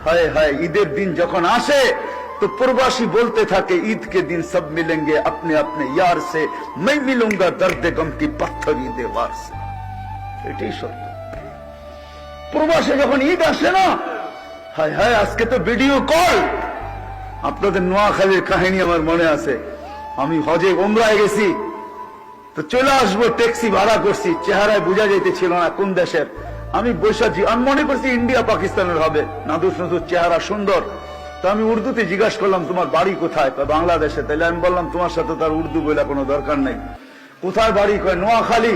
हाय हाय ईদের दिन যখন আসে तो प्रवासी बोलते থাকে ईद के दिन सब मिलेंगे अपने अपने यार से मैं मिलूंगा दर्द गम की पत्थरी दीवार से এটাই সত্য প্রবাসে যখন ঈদ আসে না হায় হায় আজকে তো ভিডিও কল আপনাদের নোয়াখালীর কাহিনী আমার মনে আছে আমি হজে ওমরায় গেছি তো চলে আসবো ট্যাক্সি ভাড়া করছি চেহারায় বোঝা যাইতেছিল না কোন দেশের আমি বৈশাখী আমি মনে করছি ইন্ডিয়া পাকিস্তানের হবে নাদুস নাদুস চেহারা সুন্দর তো আমি উর্দুতে জিজ্ঞাসা করলাম তোমার বাড়ি কোথায় বাংলাদেশে তাহলে আমি বললাম তোমার সাথে তার উর্দু বলে কোনো দরকার নেই কোথায় বাড়ি কয় নোয়াখালী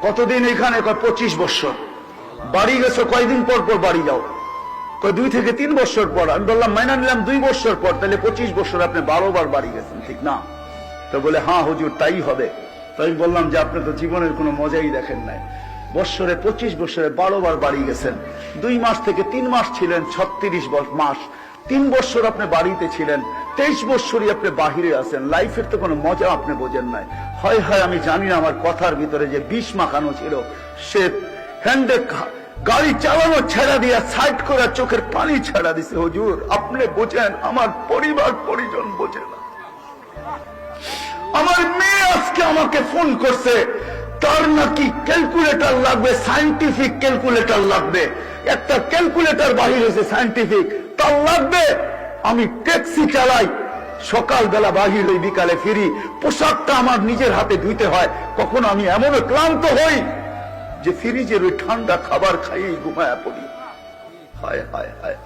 কতদিন এখানে কয় 25 বছর বাড়ি গেছো কয়দিন পর পর বাড়ি যাও কয় 2 থেকে 3 বছর পর আমি বললাম মাইনা নিলাম 2 বছর পর তাহলে 25 বছর আপনি 12 বার বাড়ি গেছেন ঠিক না তো বলে হ্যাঁ হুজুর তাই হবে তো আমি বললাম যে আপনি তো জীবনের কোনো মজাই দেখেন নাই বছরে 25 বছরে 12 বার বাড়ি গেছেন 2 মাস থেকে 3 মাস ছিলেন 36 মাস 3 বছর আপনি বাড়িতে ছিলেন 23 বছরই আপনি বাহিরে আছেন লাইফের তো কোনো মজা আপনি বোঝেন নাই হয় হয় আমি জানি না আমার কথার ভিতরে যে বিষ মাখানো ছিল সে হ্যান্ডে গাড়ি চালানো ছেড়া দিয়া সাইড করে চোখের পানি ছেড়া দিছে হুজুর আপনি বোঝেন আমার পরিবার পরিজন বোঝে না আমার মেয়ে আজকে আমাকে ফোন করছে তার নাকি ক্যালকুলেটর লাগবে সায়েন্টিফিক ক্যালকুলেটর লাগবে একটা ক্যালকুলেটর বাহির হয়েছে সায়েন্টিফিক তার লাগবে আমি ট্যাক্সি চালাই সকালবেলা বাহির হই বিকালে ফিরি পোশাকটা আমার নিজের হাতে ধুইতে হয় কখনো আমি এমন ক্লান্ত হই যে ফ্রিজের ওই ঠান্ডা খাবার খাইয়েই ঘুমায়া পড়ি হায় হায় হায়